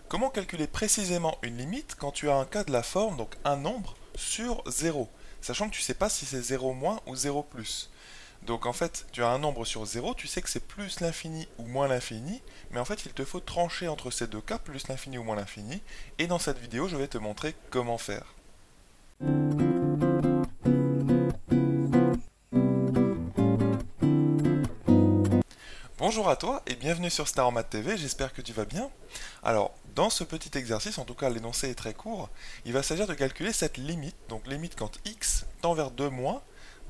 Comment calculer précisément une limite quand tu as un cas de la forme, donc un nombre, sur 0, sachant que tu ne sais pas si c'est 0 moins ou 0 plus. Donc en fait, tu as un nombre sur 0, tu sais que c'est plus l'infini ou moins l'infini, mais en fait il te faut trancher entre ces deux cas, plus l'infini ou moins l'infini, et dans cette vidéo je vais te montrer comment faire. Bonjour à toi et bienvenue sur Star en Maths TV, j'espère que tu vas bien. Alors, dans ce petit exercice, en tout cas l'énoncé est très court, il va s'agir de calculer cette limite, donc limite quand x tend vers 2 moins,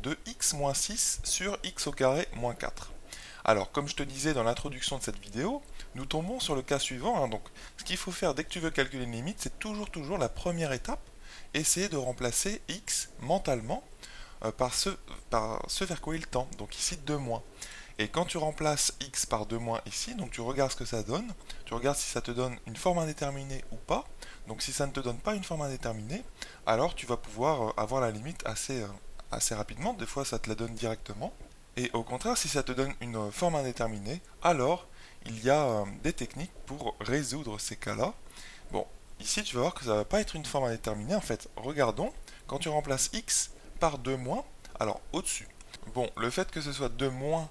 de x moins 6 sur x au carré moins 4. Alors, comme je te disais dans l'introduction de cette vidéo, nous tombons sur le cas suivant, donc ce qu'il faut faire dès que tu veux calculer une limite, c'est toujours la première étape, essayer de remplacer x mentalement par ce vers quoi il tend, donc ici 2 moins. Et quand tu remplaces x par 2 moins ici, donc tu regardes ce que ça donne, tu regardes si ça te donne une forme indéterminée ou pas. Donc si ça ne te donne pas une forme indéterminée, alors tu vas pouvoir avoir la limite assez rapidement, des fois ça te la donne directement. Et au contraire, si ça te donne une forme indéterminée, alors il y a des techniques pour résoudre ces cas-là. Bon, ici tu vas voir que ça ne va pas être une forme indéterminée. En fait, regardons, quand tu remplaces x par 2 moins, alors au-dessus. Bon, le fait que ce soit 2 moins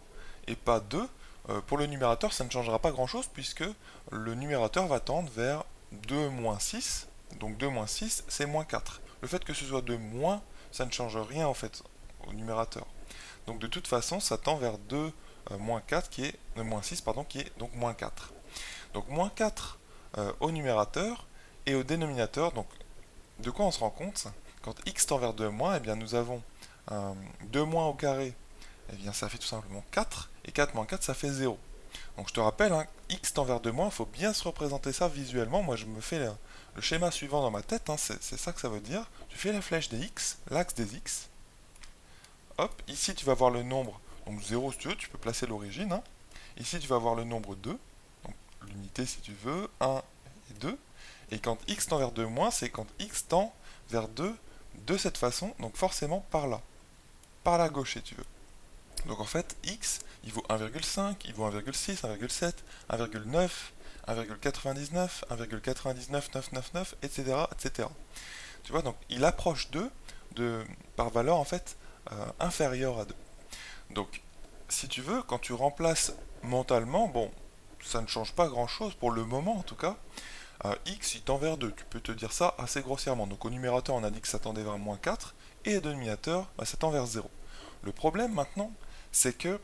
et pas 2, pour le numérateur, ça ne changera pas grand-chose puisque le numérateur va tendre vers 2 moins 6. Donc 2 moins 6, c'est moins 4. Le fait que ce soit 2 moins, ça ne change rien en fait au numérateur. Donc de toute façon, ça tend vers 2 moins 4 qui est moins 6 pardon, qui est donc moins 4. Donc moins 4 au numérateur et au dénominateur. Donc de quoi on se rend compte? Quand x tend vers 2 moins, eh bien nous avons 2 moins au carré, eh bien ça fait tout simplement 4, et 4 moins 4 ça fait 0. Donc je te rappelle, x tend vers 2 moins, il faut bien se représenter ça visuellement. Moi je me fais le schéma suivant dans ma tête, c'est ça que ça veut dire. Tu fais la flèche des x, l'axe des x. Hop, ici tu vas voir le nombre, donc 0 si tu veux, tu peux placer l'origine. Ici tu vas voir le nombre 2, donc l'unité si tu veux, 1 et 2. Et quand x tend vers 2 moins, c'est quand x tend vers 2 de cette façon, donc forcément par là. Par la gauche si tu veux. Donc en fait, x, il vaut 1,5, il vaut 1,6, 1,7, 1,9, 1,99, 1,99999, etc., etc. Tu vois, donc il approche 2 par valeur en fait inférieure à 2. Donc, si tu veux, quand tu remplaces mentalement, bon, ça ne change pas grand-chose pour le moment en tout cas. X, il tend vers 2, tu peux te dire ça assez grossièrement. Donc au numérateur, on a dit que ça tendait vers moins 4, et au dénominateur, ça tend vers 0. Le problème maintenant, c'est que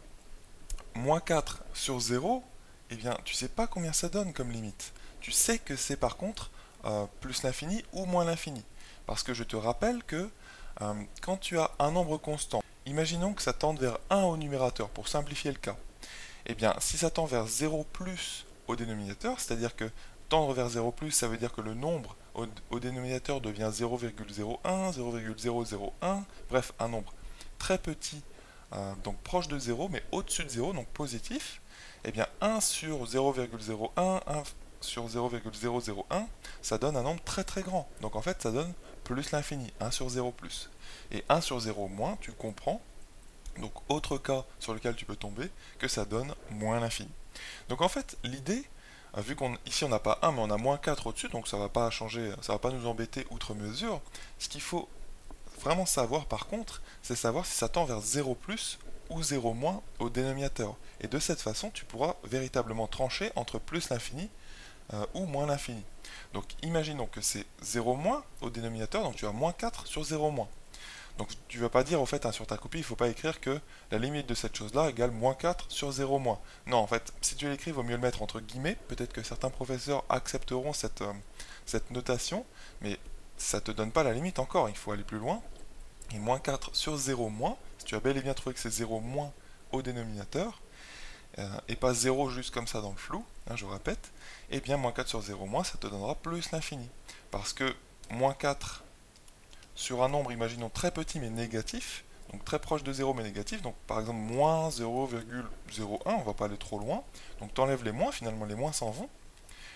moins 4 sur 0, eh bien, tu sais pas combien ça donne comme limite. Tu sais que c'est par contre plus l'infini ou moins l'infini. Parce que je te rappelle que quand tu as un nombre constant, imaginons que ça tende vers 1 au numérateur, pour simplifier le cas. Eh bien, si ça tend vers 0 plus au dénominateur, c'est-à-dire que tendre vers 0 plus, ça veut dire que le nombre au dénominateur devient 0,01, 0,001, bref, un nombre très petit, donc proche de 0, mais au-dessus de 0, donc positif, eh bien 1 sur 0,01, 1 sur 0,001, ça donne un nombre très grand. Donc en fait, ça donne plus l'infini, 1 sur 0 plus. Et 1 sur 0 moins, tu comprends, donc autre cas sur lequel tu peux tomber, que ça donne moins l'infini. Donc en fait, l'idée, vu qu'ici on n'a pas 1 mais on a moins 4 au-dessus, donc ça va pas changer, ça va pas nous embêter outre mesure, ce qu'il faut vraiment savoir par contre, c'est savoir si ça tend vers 0 plus ou 0 moins au dénominateur. Et de cette façon, tu pourras véritablement trancher entre plus l'infini ou moins l'infini. Donc imaginons que c'est 0 moins au dénominateur, donc tu as moins 4 sur 0 moins. Donc tu ne vas pas dire, au fait, sur ta copie, il ne faut pas écrire que la limite de cette chose-là égale moins 4 sur 0 moins. Non, en fait, si tu l'écris, il vaut mieux le mettre entre guillemets. Peut-être que certains professeurs accepteront cette notation, mais ça ne te donne pas la limite encore, il faut aller plus loin. Et moins 4 sur 0 moins, si tu as bel et bien trouvé que c'est 0 moins au dénominateur, et pas 0 juste comme ça dans le flou, je répète, et bien moins 4 sur 0 moins, ça te donnera plus l'infini. Parce que moins 4 sur un nombre, imaginons très petit mais négatif, donc très proche de 0 mais négatif, donc par exemple moins 0,01, on va pas aller trop loin, donc tu enlèves les moins, finalement les moins s'en vont,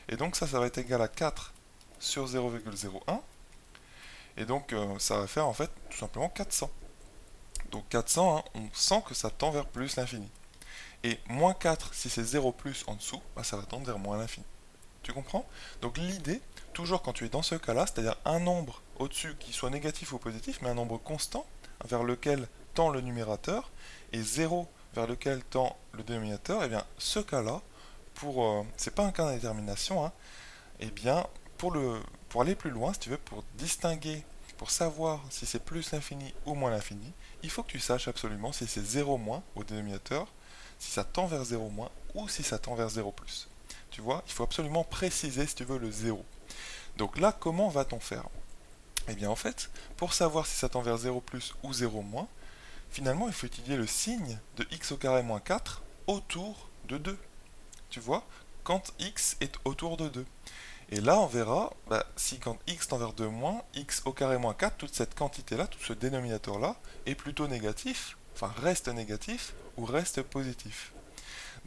et donc ça va être égal à 4 sur 0,01, et donc ça va faire en fait tout simplement 400. Donc 400, on sent que ça tend vers plus l'infini. Et moins 4, si c'est 0 plus en dessous, ça va tendre vers moins l'infini. Tu comprends? Donc l'idée, toujours quand tu es dans ce cas-là, c'est-à-dire un nombre au-dessus qui soit négatif ou positif, mais un nombre constant vers lequel tend le numérateur, et 0 vers lequel tend le dénominateur, et bien ce cas-là, c'est pas un cas d'indétermination, hein, et bien pour aller plus loin, si tu veux, pour distinguer, pour savoir si c'est plus l'infini ou moins l'infini, il faut que tu saches absolument si c'est 0 moins au dénominateur, si ça tend vers 0 moins, ou si ça tend vers 0 plus. Tu vois, il faut absolument préciser, si tu veux, le 0. Donc là, comment va-t-on faire? Eh bien en fait, pour savoir si ça tend vers 0 plus ou 0 moins, finalement il faut étudier le signe de x au carré moins 4 autour de 2. Tu vois, quand x est autour de 2. Et là on verra si quand x tend vers 2 moins, x au carré moins 4, toute cette quantité-là, tout ce dénominateur-là, est plutôt négatif, enfin reste négatif ou reste positif.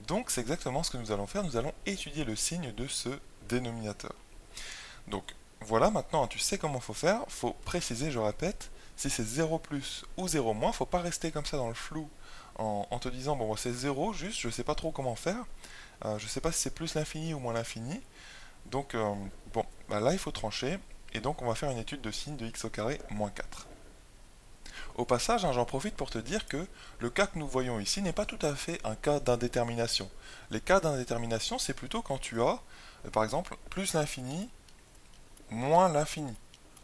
Donc c'est exactement ce que nous allons faire, nous allons étudier le signe de ce dénominateur. Donc voilà, maintenant tu sais comment il faut faire, il faut préciser, je répète, si c'est 0 plus ou 0 moins, il ne faut pas rester comme ça dans le flou en te disant bon c'est 0 juste, je ne sais pas trop comment faire, je ne sais pas si c'est plus l'infini ou moins l'infini, donc là il faut trancher, et donc on va faire une étude de signe de x au carré moins 4. Au passage, hein, j'en profite pour te dire que le cas que nous voyons ici n'est pas tout à fait un cas d'indétermination. Les cas d'indétermination, c'est plutôt quand tu as, par exemple, plus l'infini, moins l'infini.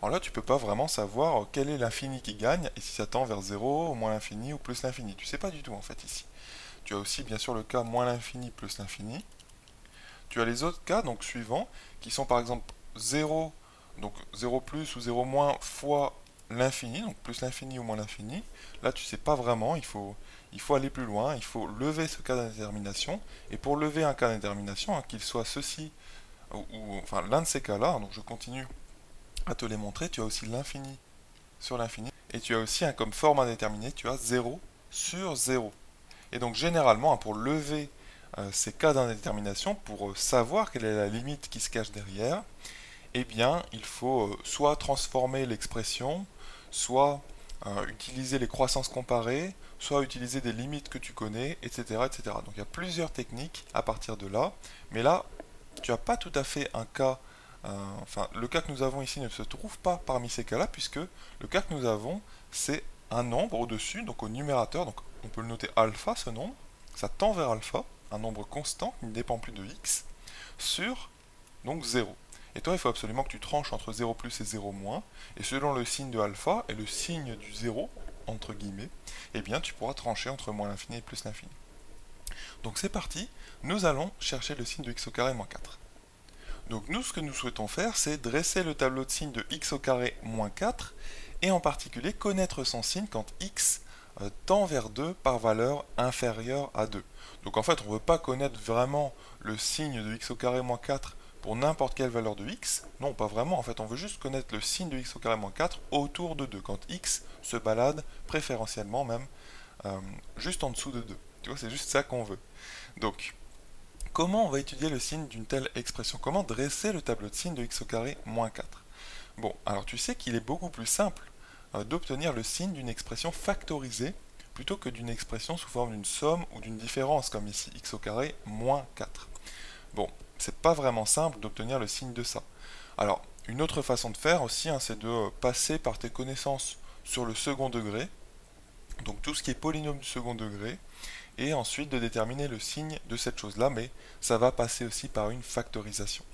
Alors là, tu peux pas vraiment savoir quel est l'infini qui gagne, et si ça tend vers 0, moins l'infini ou plus l'infini. Tu sais pas du tout en fait ici. Tu as aussi bien sûr le cas moins l'infini plus l'infini. Tu as les autres cas, donc suivants, qui sont par exemple 0, donc 0 plus ou 0 moins fois l'infini, donc plus l'infini ou moins l'infini. Là, tu sais pas vraiment, il faut aller plus loin, il faut lever ce cas d'indétermination. Et pour lever un cas d'indétermination, hein, qu'il soit ceci, enfin l'un de ces cas-là, donc je continue à te les montrer, tu as aussi l'infini sur l'infini, et tu as aussi comme forme indéterminée, tu as 0 sur 0. Et donc généralement, hein, pour lever ces cas d'indétermination, pour savoir quelle est la limite qui se cache derrière, eh bien, il faut soit transformer l'expression, soit utiliser les croissances comparées, soit utiliser des limites que tu connais, etc., etc. Donc il y a plusieurs techniques à partir de là, mais là, tu n'as pas tout à fait un cas, enfin, le cas que nous avons ici ne se trouve pas parmi ces cas-là, puisque le cas que nous avons, c'est un nombre au-dessus, donc au numérateur, donc on peut le noter alpha, ce nombre, ça tend vers alpha, un nombre constant qui ne dépend plus de x, sur donc 0. Et toi, il faut absolument que tu tranches entre 0 plus et 0 moins, et selon le signe de alpha et le signe du 0, entre guillemets, eh bien tu pourras trancher entre moins l'infini et plus l'infini. Donc c'est parti, nous allons chercher le signe de x au carré moins 4. Donc nous, ce que nous souhaitons faire, c'est dresser le tableau de signes de x au carré moins 4, et en particulier connaître son signe quand x tend vers 2 par valeur inférieure à 2. Donc en fait, on ne veut pas connaître vraiment le signe de x au carré moins 4 pour n'importe quelle valeur de x. Non, pas vraiment, en fait, on veut juste connaître le signe de x au carré moins 4 autour de 2, quand x se balade préférentiellement même juste en dessous de 2. Tu vois, c'est juste ça qu'on veut. Donc, comment on va étudier le signe d'une telle expression? Comment dresser le tableau de signes de x au carré moins 4? Bon, alors tu sais qu'il est beaucoup plus simple d'obtenir le signe d'une expression factorisée plutôt que d'une expression sous forme d'une somme ou d'une différence, comme ici, x au carré moins 4. Bon, c'est pas vraiment simple d'obtenir le signe de ça. Alors, une autre façon de faire aussi, hein, c'est de passer par tes connaissances sur le second degré, donc tout ce qui est polynôme du second degré, et ensuite de déterminer le signe de cette chose-là, mais ça va passer aussi par une factorisation.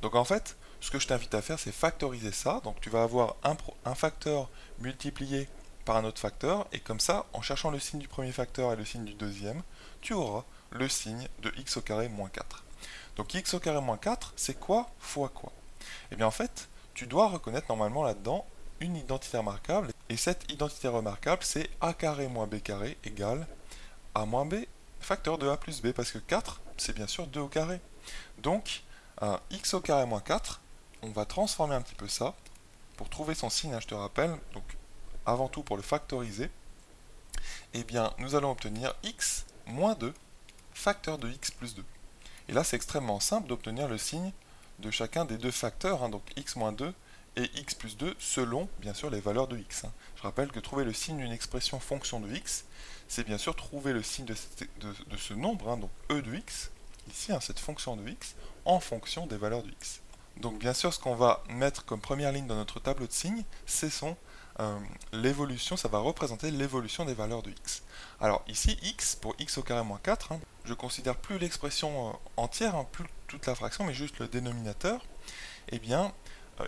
Donc en fait, ce que je t'invite à faire, c'est factoriser ça. Donc tu vas avoir un facteur multiplié par un autre facteur, et comme ça, en cherchant le signe du premier facteur et le signe du deuxième, tu auras le signe de x au carré moins 4. Donc x au carré moins 4, c'est quoi fois quoi? Eh bien en fait, tu dois reconnaître normalement là-dedans une identité remarquable, et cette identité remarquable, c'est a carré moins b carré égale a moins b facteur de a plus b, parce que 4, c'est bien sûr 2 au carré. Donc, x au carré moins 4, on va transformer un petit peu ça, pour trouver son signe, hein, je te rappelle, donc avant tout pour le factoriser, eh bien nous allons obtenir x moins 2 facteur de x plus 2. Et là c'est extrêmement simple d'obtenir le signe de chacun des deux facteurs, hein, donc x moins 2 et x plus 2 selon bien sûr les valeurs de x. Hein. Je rappelle que trouver le signe d'une expression fonction de x, c'est bien sûr trouver le signe de ce nombre, hein, donc e de x, ici, hein, cette fonction de x, en fonction des valeurs de x. Donc bien sûr, ce qu'on va mettre comme première ligne dans notre tableau de signes, c'est l'évolution, ça va représenter l'évolution des valeurs de x. Alors ici, x, pour x au carré moins 4, hein, je considère plus l'expression entière, hein, plus toute la fraction, mais juste le dénominateur. Eh bien,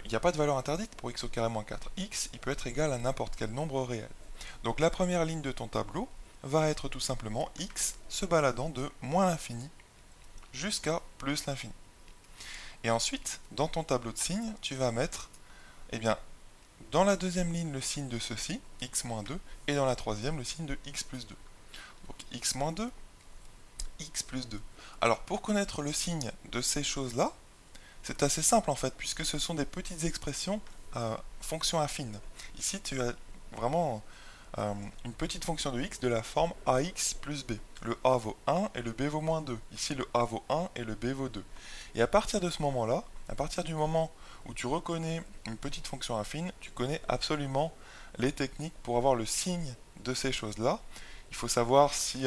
il n'y a pas de valeur interdite pour x au carré moins 4. X, il peut être égal à n'importe quel nombre réel. Donc la première ligne de ton tableau va être tout simplement x se baladant de moins l'infini jusqu'à plus l'infini. Et ensuite, dans ton tableau de signes, tu vas mettre, eh bien, dans la deuxième ligne, le signe de ceci, x-2, et dans la troisième, le signe de x plus 2. Donc x-2, x plus 2. Alors, pour connaître le signe de ces choses-là, c'est assez simple en fait, puisque ce sont des petites expressions fonctions affines. Ici, tu as vraiment une petite fonction de x de la forme ax plus b. Le a vaut 1 et le b vaut moins 2. Ici, le a vaut 1 et le b vaut 2. Et à partir de ce moment-là, à partir du moment où tu reconnais une petite fonction affine, tu connais absolument les techniques pour avoir le signe de ces choses-là. Il faut savoir si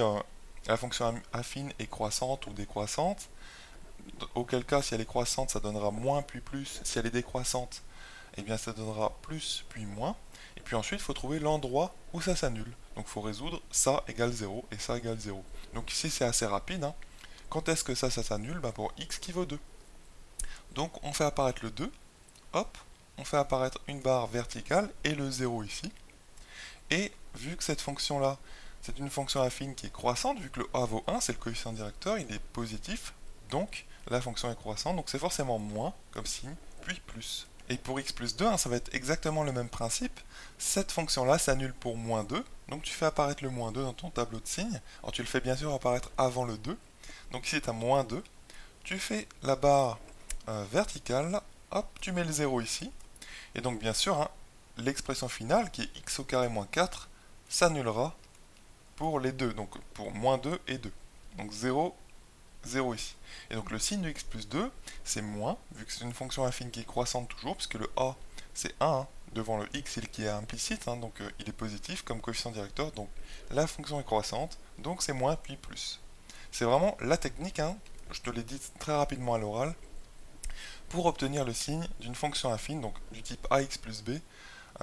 la fonction affine est croissante ou décroissante. Auquel cas, si elle est croissante, ça donnera moins puis plus. Si elle est décroissante, eh bien ça donnera plus puis moins. Et puis ensuite, il faut trouver l'endroit où ça s'annule. Donc il faut résoudre ça égale 0 et ça égale 0. Donc ici, c'est assez rapide, hein. Quand est-ce que ça s'annule? Pour x qui vaut 2. Donc on fait apparaître le 2, hop, on fait apparaître une barre verticale et le 0 ici. Et vu que cette fonction-là, c'est une fonction affine qui est croissante, vu que le a vaut 1, c'est le coefficient directeur, il est positif, donc la fonction est croissante, donc c'est forcément moins comme signe, puis plus. Et pour x plus 2, hein, ça va être exactement le même principe. Cette fonction-là s'annule pour moins 2, donc tu fais apparaître le moins 2 dans ton tableau de signes. Alors tu le fais bien sûr apparaître avant le 2. Donc ici tu as moins 2, tu fais la barre verticale, hop, tu mets le 0 ici. Et donc bien sûr, hein, l'expression finale qui est x au carré moins 4 s'annulera pour les deux, donc pour moins 2 et 2. Donc 0, 0 ici. Et donc le signe de x plus 2, c'est moins, vu que c'est une fonction affine qui est croissante toujours, puisque le a c'est 1, hein, devant le x qui est implicite, hein, donc il est positif comme coefficient directeur, donc la fonction est croissante, donc c'est moins puis plus. C'est vraiment la technique, hein, je te l'ai dit très rapidement à l'oral, pour obtenir le signe d'une fonction affine, donc du type ax plus b.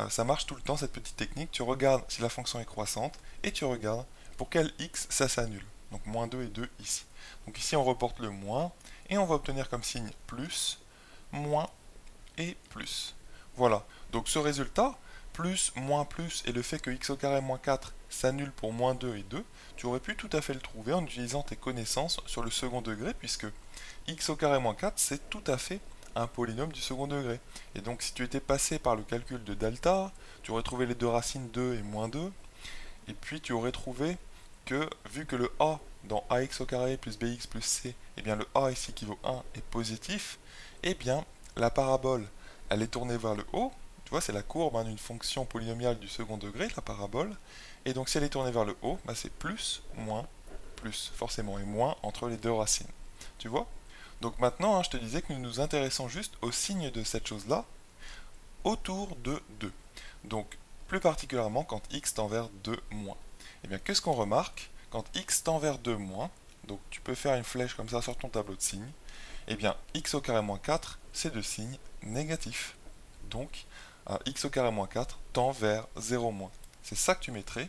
Ça marche tout le temps cette petite technique, tu regardes si la fonction est croissante, et tu regardes pour quel x ça s'annule. Donc moins 2 et 2 ici. Donc ici on reporte le moins, et on va obtenir comme signe plus, moins et plus. Voilà, donc ce résultat, plus, moins, plus, et le fait que x au carré moins 4 s'annule pour moins 2 et 2, tu aurais pu tout à fait le trouver en utilisant tes connaissances sur le second degré, puisque x au carré moins 4, c'est tout à fait un polynôme du second degré. Et donc si tu étais passé par le calcul de delta, tu aurais trouvé les deux racines 2 et moins 2, et puis tu aurais trouvé que, vu que le a dans ax au carré plus bx plus c, et bien le a ici qui vaut 1 est positif, et bien la parabole, elle est tournée vers le haut, tu vois, c'est la courbe, hein, d'une fonction polynomiale du second degré, la parabole, et donc si elle est tournée vers le haut, c'est plus, moins, plus, forcément, et moins entre les deux racines. Tu vois? Donc maintenant, hein, je te disais que nous nous intéressons juste au signe de cette chose-là, autour de 2. Donc, plus particulièrement quand x tend vers 2 moins. Et bien, qu'est-ce qu'on remarque? Quand x tend vers 2 moins, donc tu peux faire une flèche comme ça sur ton tableau de signes, et bien, x au carré moins 4, c'est de signe négatif. Donc, x au carré moins 4 tend vers 0 moins. C'est ça que tu mettrais.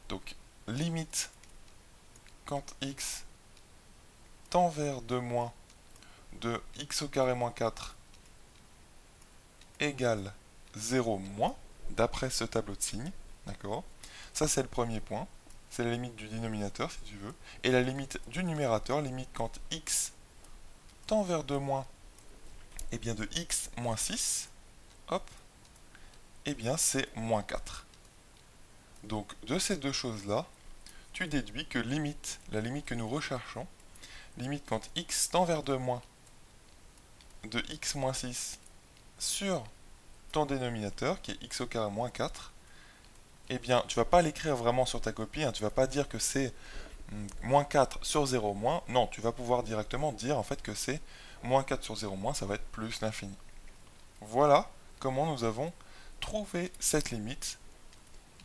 Donc, limite quand x tend vers 2 moins de x au carré moins 4 égale 0 moins, d'après ce tableau de signes, d'accord? Ça c'est le premier point, c'est la limite du dénominateur si tu veux, et la limite du numérateur, limite quand x tend vers 2 moins, et bien de x moins 6, hop, et bien c'est moins 4. Donc de ces deux choses-là, tu déduis que limite, la limite que nous recherchons, limite quand x tend vers 2 moins, de x moins 6 sur ton dénominateur, qui est x au carré moins 4, eh bien, tu vas pas l'écrire vraiment sur ta copie, hein, tu vas pas dire que c'est moins 4 sur 0 moins, non, tu vas pouvoir directement dire en fait que c'est moins 4 sur 0 moins, ça va être plus l'infini. Voilà comment nous avons trouvé cette limite,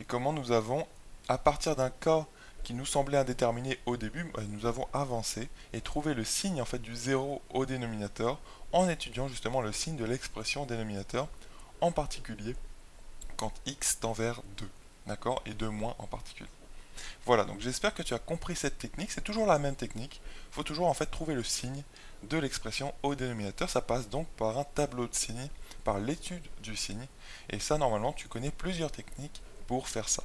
et comment nous avons, à partir d'un cas qui nous semblait indéterminé au début, nous avons avancé et trouvé le signe en fait du 0 au dénominateur en étudiant justement le signe de l'expression dénominateur, en particulier quand x tend vers 2, d'accord, et 2 moins en particulier. Voilà, donc j'espère que tu as compris cette technique, c'est toujours la même technique, il faut toujours en fait trouver le signe de l'expression au dénominateur, ça passe donc par un tableau de signes, par l'étude du signe, et ça normalement tu connais plusieurs techniques pour faire ça.